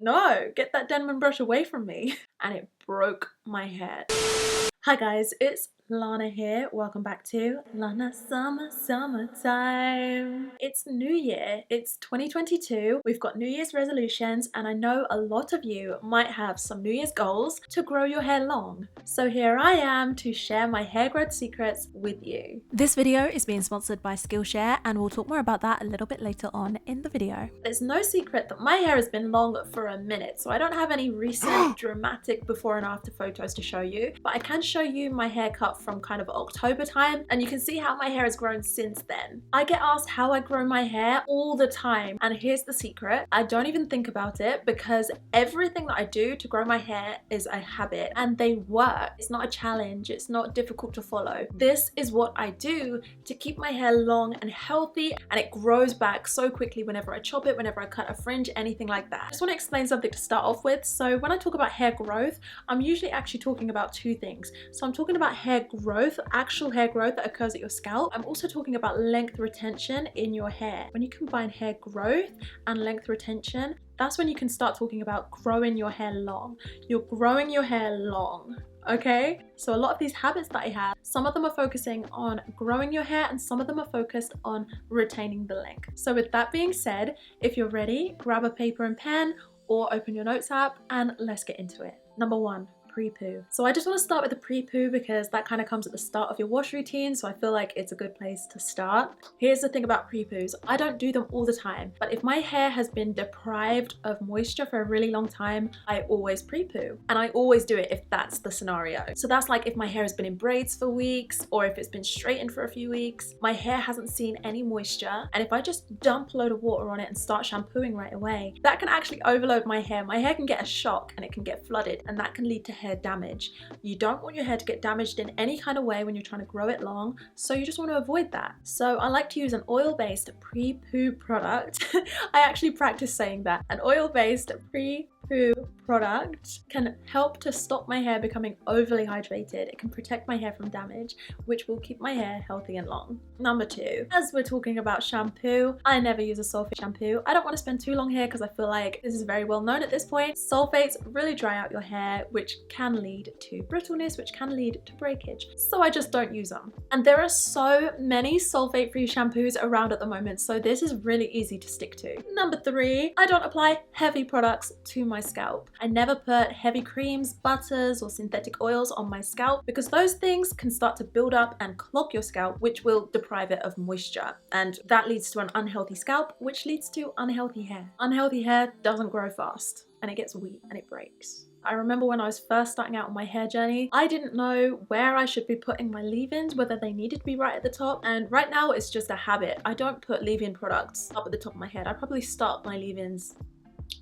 no, get that Denman brush away from me. And it broke my hair. Hi guys, it's Lana here. Welcome back to Lana Summertime. It's New Year. It's 2022. We've got New Year's resolutions, and I know a lot of you might have some New Year's goals to grow your hair long. So here I am to share my hair growth secrets with you. This video is being sponsored by Skillshare, and we'll talk more about that a little bit later on in the video. It's no secret that my hair has been long for a minute, so I don't have any recent dramatic before and after photos to show you, but I can show you my haircut from kind of October time, and you can see how my hair has grown since then. I get asked how I grow my hair all the time, and here's the secret. I don't even think about it because everything that I do to grow my hair is a habit, and they work. It's not a challenge, it's not difficult to follow. This is what I do to keep my hair long and healthy, and it grows back so quickly whenever I chop it, whenever I cut a fringe, anything like that. I just want to explain something to start off with. So when I talk about hair growth, I'm usually actually talking about two things. So I'm talking about hair growth, actual hair growth that occurs at your scalp. I'm also talking about length retention in your hair. When you combine hair growth and length retention, that's when you can start talking about growing your hair long. You're growing your hair long. Okay, so a lot of these habits that I have, some of them are focusing on growing your hair and some of them are focused on retaining the length. So with that being said, if you're ready, grab a paper and pen or open your notes app and let's get into it. Number one, Pre-Poo. So I just want to start with the Pre-Poo because that kind of comes at the start of your wash routine, so I feel like it's a good place to start. Here's the thing about Pre-Poos. I don't do them all the time, but if my hair has been deprived of moisture for a really long time, I always Pre-Poo. And I always do it if that's the scenario. So that's like if my hair has been in braids for weeks or if it's been straightened for a few weeks, my hair hasn't seen any moisture, and if I just dump a load of water on it and start shampooing right away, that can actually overload my hair. My hair can get a shock and it can get flooded, and that can lead to hair damage. You don't want your hair to get damaged in any kind of way when you're trying to grow it long, so you just want to avoid that. So I like to use an oil-based Pre-Poo product. I actually practice saying that. An oil-based Pre-Poo product can help to stop my hair becoming overly hydrated. It can protect my hair from damage, which will keep my hair healthy and long. Number two, as we're talking about shampoo, I never use a sulfate shampoo. I don't want to spend too long here because I feel like this is very well known at this point. Sulfates really dry out your hair, which can lead to brittleness, which can lead to breakage. So I just don't use them. And there are so many sulfate-free shampoos around at the moment, so this is really easy to stick to. Number three, I don't apply heavy products to my scalp. I never put heavy creams, butters, or synthetic oils on my scalp because those things can start to build up and clog your scalp, which will deprive it of moisture. And that leads to an unhealthy scalp, which leads to unhealthy hair. Unhealthy hair doesn't grow fast, and it gets weak and it breaks. I remember when I was first starting out on my hair journey, I didn't know where I should be putting my leave-ins, whether they needed to be right at the top, and right now it's just a habit. I don't put leave-in products up at the top of my head. I probably start my leave-ins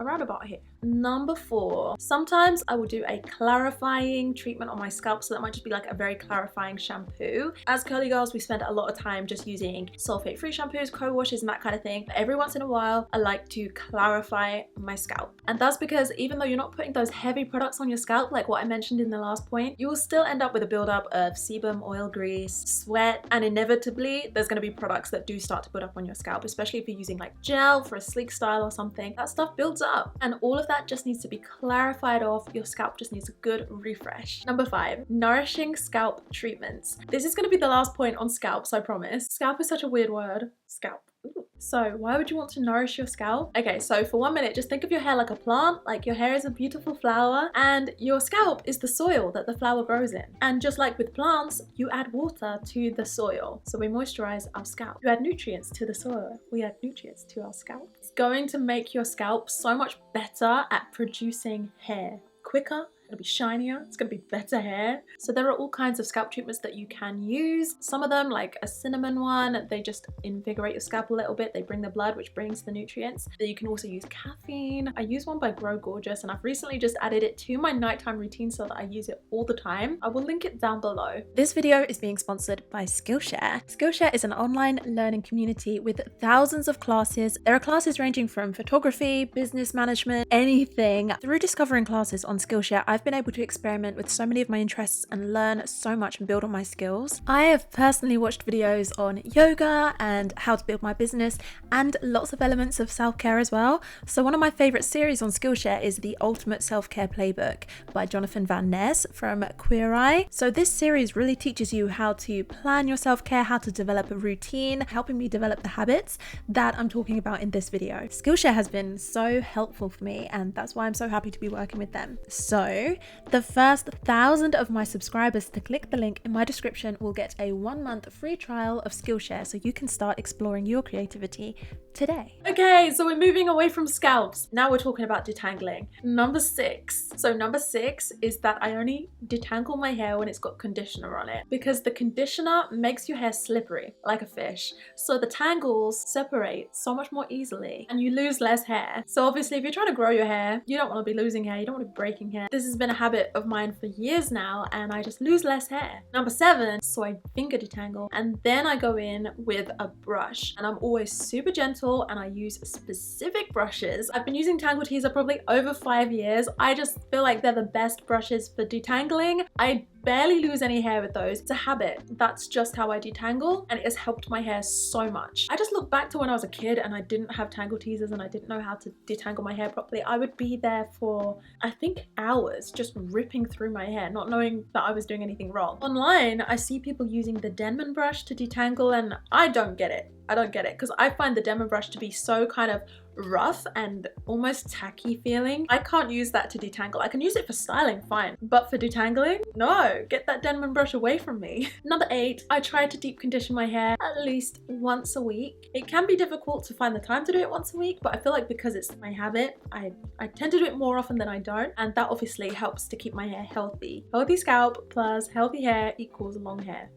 around about here. Number four, sometimes I will do a clarifying treatment on my scalp, so that might just be like a very clarifying shampoo. As curly girls, we spend a lot of time just using sulfate-free shampoos, co-washes, and that kind of thing. But every once in a while, I like to clarify my scalp. And that's because even though you're not putting those heavy products on your scalp, like what I mentioned in the last point, you will still end up with a buildup of sebum, oil, grease, sweat, and inevitably, there's going to be products that do start to build up on your scalp, especially if you're using like gel for a sleek style or something. That stuff builds up, and all of that just needs to be clarified off. Your scalp just needs a good refresh. Number five, nourishing scalp treatments. This is going to be the last point on scalps, I promise. Scalp is such a weird word. Scalp. Ooh. So why would you want to nourish your scalp? Okay, so for 1 minute, just think of your hair like a plant. Like your hair is a beautiful flower and your scalp is the soil that the flower grows in. And just like with plants, you add water to the soil. So we moisturize our scalp. You add nutrients to the soil. We add nutrients to our scalp. It's going to make your scalp so much better at producing hair quicker. It'll be shinier, it's gonna be better hair. So there are all kinds of scalp treatments that you can use. Some of them, like a cinnamon one, they just invigorate your scalp a little bit. They bring the blood, which brings the nutrients. Then you can also use caffeine. I use one by Grow Gorgeous, and I've recently just added it to my nighttime routine so that I use it all the time. I will link it down below. This video is being sponsored by Skillshare. Skillshare is an online learning community with thousands of classes. There are classes ranging from photography, business management, anything. Through discovering classes on Skillshare, I've I've been able to experiment with so many of my interests and learn so much and build on my skills. I have personally watched videos on yoga and how to build my business and lots of elements of self-care as well. So one of my favorite series on Skillshare is the Ultimate Self-Care Playbook by Jonathan Van Ness from Queer Eye. So this series really teaches you how to plan your self-care, how to develop a routine, helping me develop the habits that I'm talking about in this video. Skillshare has been so helpful for me, and that's why I'm so happy to be working with them. So the first 1,000 of my subscribers to click the link in my description will get a 1-month free trial of Skillshare, so you can start exploring your creativity today. Okay, so we're moving away from scalps. Now we're talking about detangling. Number 6. So number 6 is that I only detangle my hair when it's got conditioner on it, because the conditioner makes your hair slippery like a fish. So the tangles separate so much more easily and you lose less hair. So obviously if you're trying to grow your hair, you don't want to be losing hair, you don't want to be breaking hair. This has been a habit of mine for years now, and I just lose less hair. Number 7, so I finger detangle and then I go in with a brush, and I'm always super gentle and I use specific brushes. I've been using Tangle Teezer probably over 5 years. I just feel like they're the best brushes for detangling. I barely lose any hair with those. It's a habit. That's just how I detangle, and it has helped my hair so much. I just look back to when I was a kid and I didn't have Tangle Teezers and I didn't know how to detangle my hair properly. I would be there for, I think, hours just ripping through my hair, not knowing that I was doing anything wrong. Online, I see people using the Denman brush to detangle, and I don't get it. I don't get it, because I find the Denman brush to be so kind of rough and almost tacky feeling. I can't use that to detangle. I can use it for styling, fine, but for detangling, no, get that Denman brush away from me. Number 8, I try to deep condition my hair at least once a week. It can be difficult to find the time to do it once a week, but I feel like because it's my habit, I tend to do it more often than I don't, and that obviously helps to keep my hair healthy. Healthy scalp plus healthy hair equals long hair.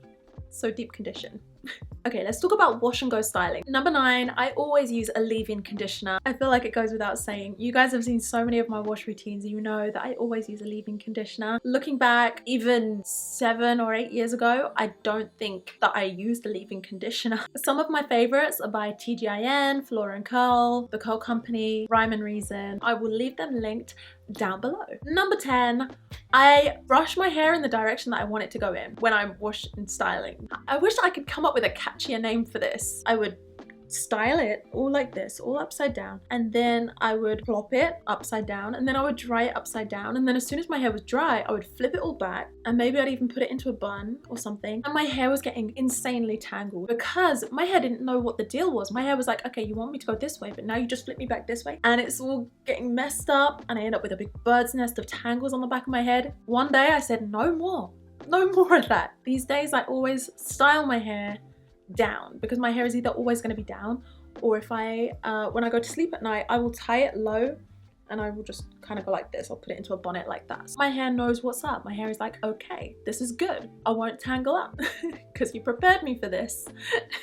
So deep condition. Okay, let's talk about wash and go styling. Number 9, I always use a leave-in conditioner. I feel like it goes without saying. You guys have seen so many of my wash routines, you know that I always use a leave-in conditioner. Looking back, even 7 or 8 years ago, I don't think that I used a leave-in conditioner. Some of my favorites are by TGIN, Flora & Curl, The Curl Company, Rhyme and Reason. I will leave them linked down below. Number 10, I brush my hair in the direction that I want it to go in when I'm wash and styling. I wish I could come up with a catchier name for this. I would style it all like this, all upside down, and then I would plop it upside down, and then I would dry it upside down, and then as soon as my hair was dry, I would flip it all back, and maybe I'd even put it into a bun or something, and my hair was getting insanely tangled because my hair didn't know what the deal was. My hair was like, okay, you want me to go this way, but now you just flip me back this way, and it's all getting messed up, and I end up with a big bird's nest of tangles on the back of my head. One day I said, no more of that. These days I always style my hair down, because my hair is either always going to be down, or if I when I go to sleep at night, I will tie it low and I will just kind of go like this. I'll put it into a bonnet like that. So my hair knows what's up. My hair is like, okay, this is good. I won't tangle up because you prepared me for this,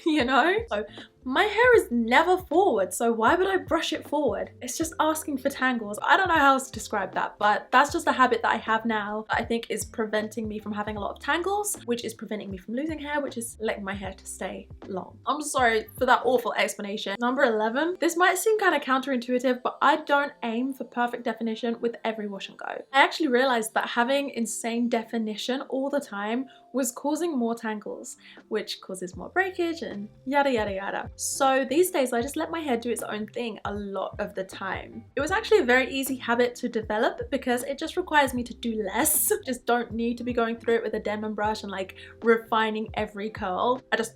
you know? So my hair is never forward, so why would I brush it forward? It's just asking for tangles. I don't know how else to describe that, but that's just a habit that I have now that I think is preventing me from having a lot of tangles, which is preventing me from losing hair, which is letting my hair to stay long. I'm sorry for that awful explanation. Number 11, this might seem kind of counterintuitive, but I don't aim for perfect definition with every wash and go. I actually realized that having insane definition all the time was causing more tangles, which causes more breakage and yada yada yada. So these days I just let my hair do its own thing a lot of the time. It was actually a very easy habit to develop because it just requires me to do less. Just don't need to be going through it with a Denman brush and like refining every curl. I just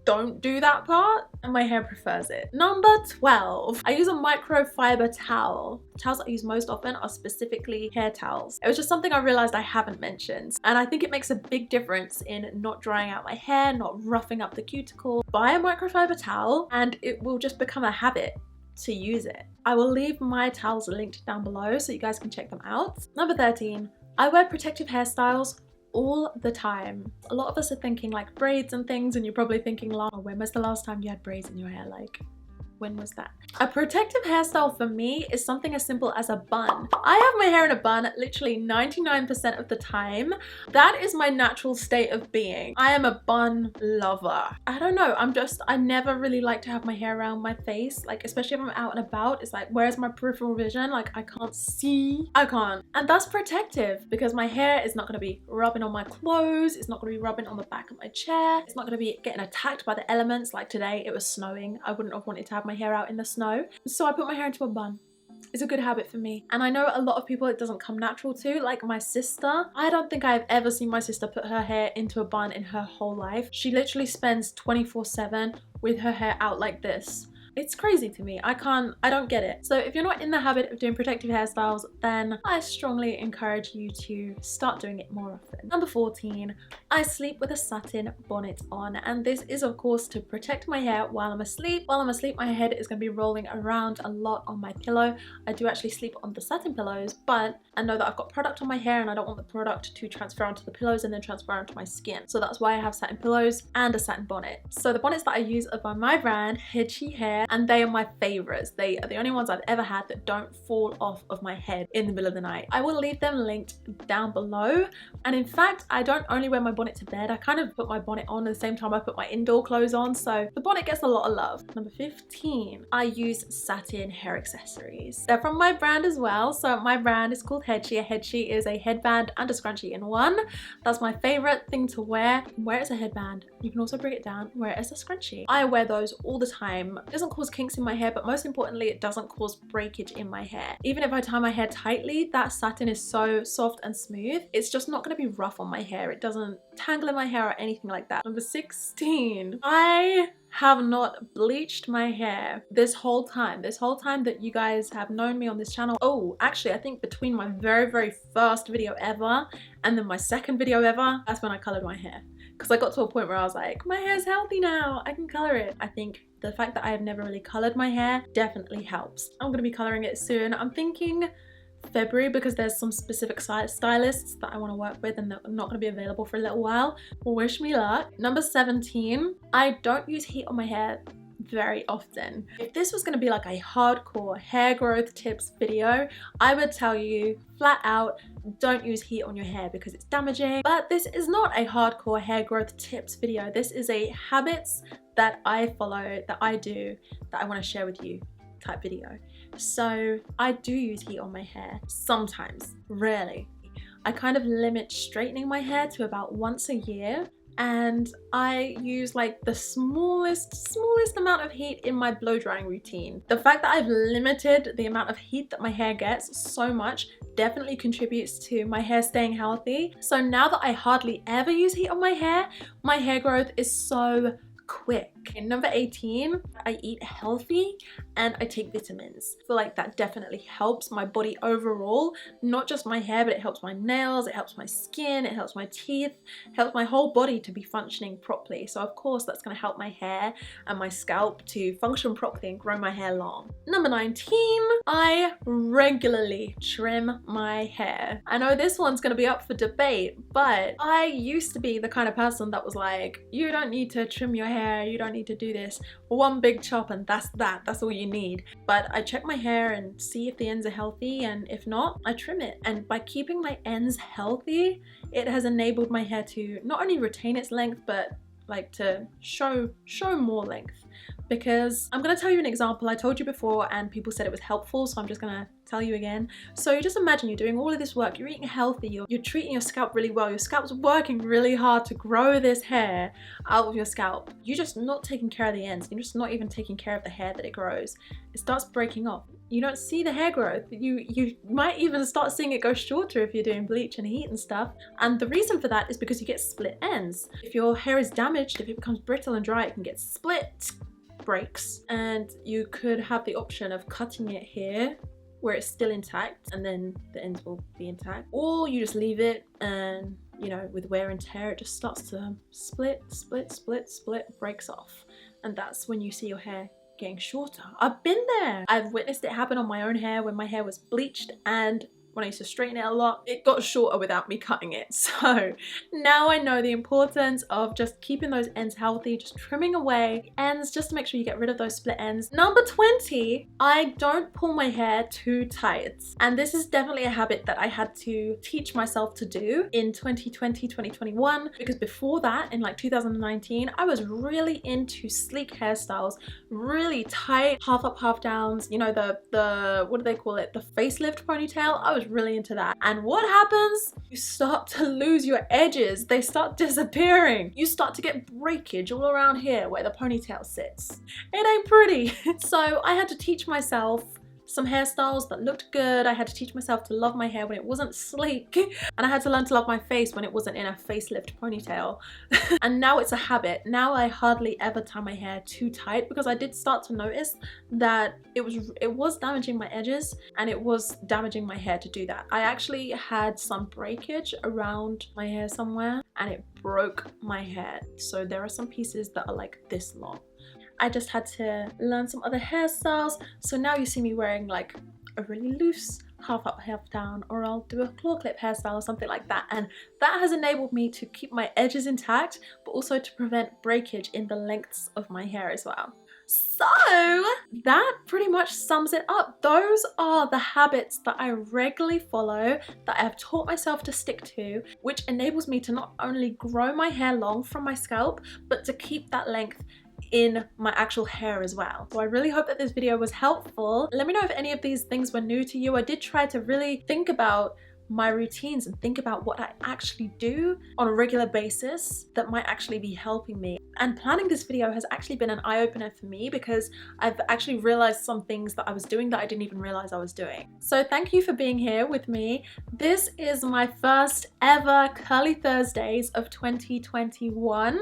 don't do that part, and my hair prefers it. Number 12, I use a microfiber towel. The towels I use most often are specifically hair towels. It was just something I realized I haven't mentioned, and I think it makes a big difference in not drying out my hair, not roughing up the cuticle. Buy a microfiber towel and it will just become a habit to use it. I will leave my towels linked down below so you guys can check them out. Number 13, I wear protective hairstyles all the time. A lot of us are thinking like braids and things, and you're probably thinking, Lana, when was the last time you had braids in your hair? Like, when was that? A protective hairstyle for me is something as simple as a bun. I have my hair in a bun literally 99% of the time. That is my natural state of being. I am a bun lover. I don't know, I never really like to have my hair around my face, like especially if I'm out and about. It's like, where's my peripheral vision? Like I can't see. I can't. And that's protective because my hair is not going to be rubbing on my clothes. It's not going to be rubbing on the back of my chair. It's not going to be getting attacked by the elements. Like today it was snowing. I wouldn't have wanted to have my hair out in the snow. So I put my hair into a bun. It's a good habit for me. And I know a lot of people it doesn't come natural to, like my sister. I don't think I've ever seen my sister put her hair into a bun in her whole life. She literally spends 24/7 with her hair out like this. It's crazy to me. I don't get it. So if you're not in the habit of doing protective hairstyles, then I strongly encourage you to start doing it more often. Number 14, I sleep with a satin bonnet on. And this is of course to protect my hair while I'm asleep. While I'm asleep, my head is going to be rolling around a lot on my pillow. I do actually sleep on the satin pillows, but I know that I've got product on my hair and I don't want the product to transfer onto the pillows and then transfer onto my skin. So that's why I have satin pillows and a satin bonnet. So the bonnets that I use are by my brand, Headshy Hair, and they are my favorites. They are the only ones I've ever had that don't fall off of my head in the middle of the night. I will leave them linked down below. And in fact, I don't only wear my bonnet to bed. I kind of put my bonnet on at the same time I put my indoor clothes on. So the bonnet gets a lot of love. Number 15, I use satin hair accessories. They're from my brand as well. So my brand is called Headshy. A headshy is a headband and a scrunchie in one. That's my favorite thing to wear. You can wear it as a headband. You can also bring it down, wear it as a scrunchie. I wear those all the time. It doesn't cause kinks in my hair, but most importantly, it doesn't cause breakage in my hair. Even if I tie my hair tightly, that satin is so soft and smooth. It's just not going to be rough on my hair. It doesn't tangle in my hair or anything like that. Number 16, I have not bleached my hair this whole time that you guys have known me on this channel. Oh, actually, I think between my very first video ever and then my second video ever, that's when I colored my hair. Because I got to a point where I was like, my hair's healthy now, I can color it. I think the fact that I have never really colored my hair definitely helps. I'm going to be coloring it soon. I'm thinking February because there's some specific stylists that I want to work with and they're not going to be available for a little while. Well, wish me luck. Number 17, I don't use heat on my hair very often. If this was going to be like a hardcore hair growth tips video, I would tell you flat out, don't use heat on your hair because it's damaging. But this is not a hardcore hair growth tips video. This is a habits that I follow, that I do, that I want to share with you type video. So I do use heat on my hair sometimes, rarely. I kind of limit straightening my hair to about once a year. And I use like the smallest amount of heat in my blow drying routine. The fact that I've limited the amount of heat that my hair gets so much definitely contributes to my hair staying healthy. So now that I hardly ever use heat on my hair growth is so quick. In number 18, I eat healthy and I take vitamins. I feel like that definitely helps my body overall, not just my hair, but it helps my nails, it helps my skin, it helps my teeth, it helps my whole body to be functioning properly. So of course that's going to help my hair and my scalp to function properly and grow my hair long. Number 19, I regularly trim my hair. I know this one's going to be up for debate, but I used to be the kind of person that was like, you don't need to trim your hair, you don't need to do this. One big chop and that's all you need. But I check my hair and see if the ends are healthy, and if not, I trim it. And by keeping my ends healthy, it has enabled my hair to not only retain its length, but like to show more length. Because I'm going to tell you an example. I told you before and people said it was helpful, so I'm just going to tell you again. So just imagine you're doing all of this work, you're eating healthy, you're treating your scalp really well, your scalp's working really hard to grow this hair out of your scalp. You're just not taking care of the ends, you're just not even taking care of the hair that it grows. It starts breaking off. You don't see the hair growth. You might even start seeing it go shorter if you're doing bleach and heat and stuff. And the reason for that is because you get split ends. If your hair is damaged, if it becomes brittle and dry, it can get split, breaks, and you could have the option of cutting it here where it's still intact and then the ends will be intact, or you just leave it and, you know, with wear and tear it just starts to split, breaks off, and that's when you see your hair getting shorter. I've been there. I've witnessed it happen on my own hair when my hair was bleached and when I used to straighten it a lot, it got shorter without me cutting it. So now I know the importance of just keeping those ends healthy, just trimming away the ends just to make sure you get rid of those split ends. Number 20, I don't pull my hair too tight. And this is definitely a habit that I had to teach myself to do in 2020, 2021, because before that, in like 2019, I was really into sleek hairstyles, really tight, half up, half downs, you know, the what do they call it? The facelift ponytail. I was really into that. And what happens? You start to lose your edges. They start disappearing. You start to get breakage all around here where the ponytail sits. It ain't pretty. So I had to teach myself some hairstyles that looked good. I had to teach myself to love my hair when it wasn't sleek, and I had to learn to love my face when it wasn't in a facelift ponytail. And now it's a habit. Now I hardly ever tie my hair too tight, because I did start to notice that it was damaging my edges, and it was damaging my hair to do that. I actually had some breakage around my hair somewhere, and it broke my hair. So there are some pieces that are like this long. I just had to learn some other hairstyles. So now you see me wearing like a really loose half up, half down, or I'll do a claw clip hairstyle or something like that. And that has enabled me to keep my edges intact, but also to prevent breakage in the lengths of my hair as well. So that pretty much sums it up. Those are the habits that I regularly follow, that I have taught myself to stick to, which enables me to not only grow my hair long from my scalp, but to keep that length in my actual hair as well. So I really hope that this video was helpful. Let me know if any of these things were new to you. I did try to really think about my routines and think about what I actually do on a regular basis that might actually be helping me. And planning this video has actually been an eye-opener for me, because I've actually realized some things that I was doing that I didn't even realize I was doing. So thank you for being here with me. This is my first ever Curly Thursdays of 2021.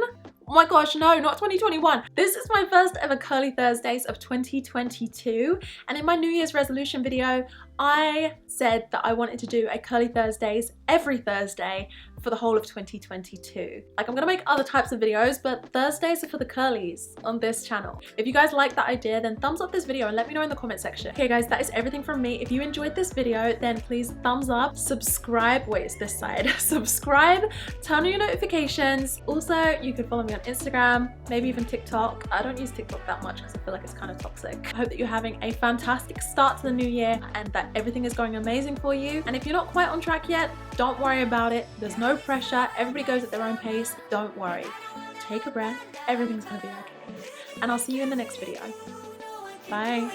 Oh my gosh, no, not 2021. This is my first ever Curly Thursdays of 2022. And in my New Year's resolution video, I said that I wanted to do a Curly Thursdays every Thursday for the whole of 2022. Like, I'm gonna make other types of videos, but Thursdays are for the curlies on this channel. If you guys like that idea, then thumbs up this video and let me know in the comment section. Okay guys, that is everything from me. If you enjoyed this video, then please thumbs up, subscribe, wait, it's this side. Subscribe, turn on your notifications. Also, you could follow me on Instagram, maybe even TikTok. I don't use TikTok that much because I feel like it's kind of toxic. I hope that you're having a fantastic start to the new year and that everything is going amazing for you. And if you're not quite on track yet, don't worry about it. There's no pressure. Everybody goes at their own pace. Don't worry. Take a breath. Everything's gonna be okay. And I'll see you in the next video. Bye.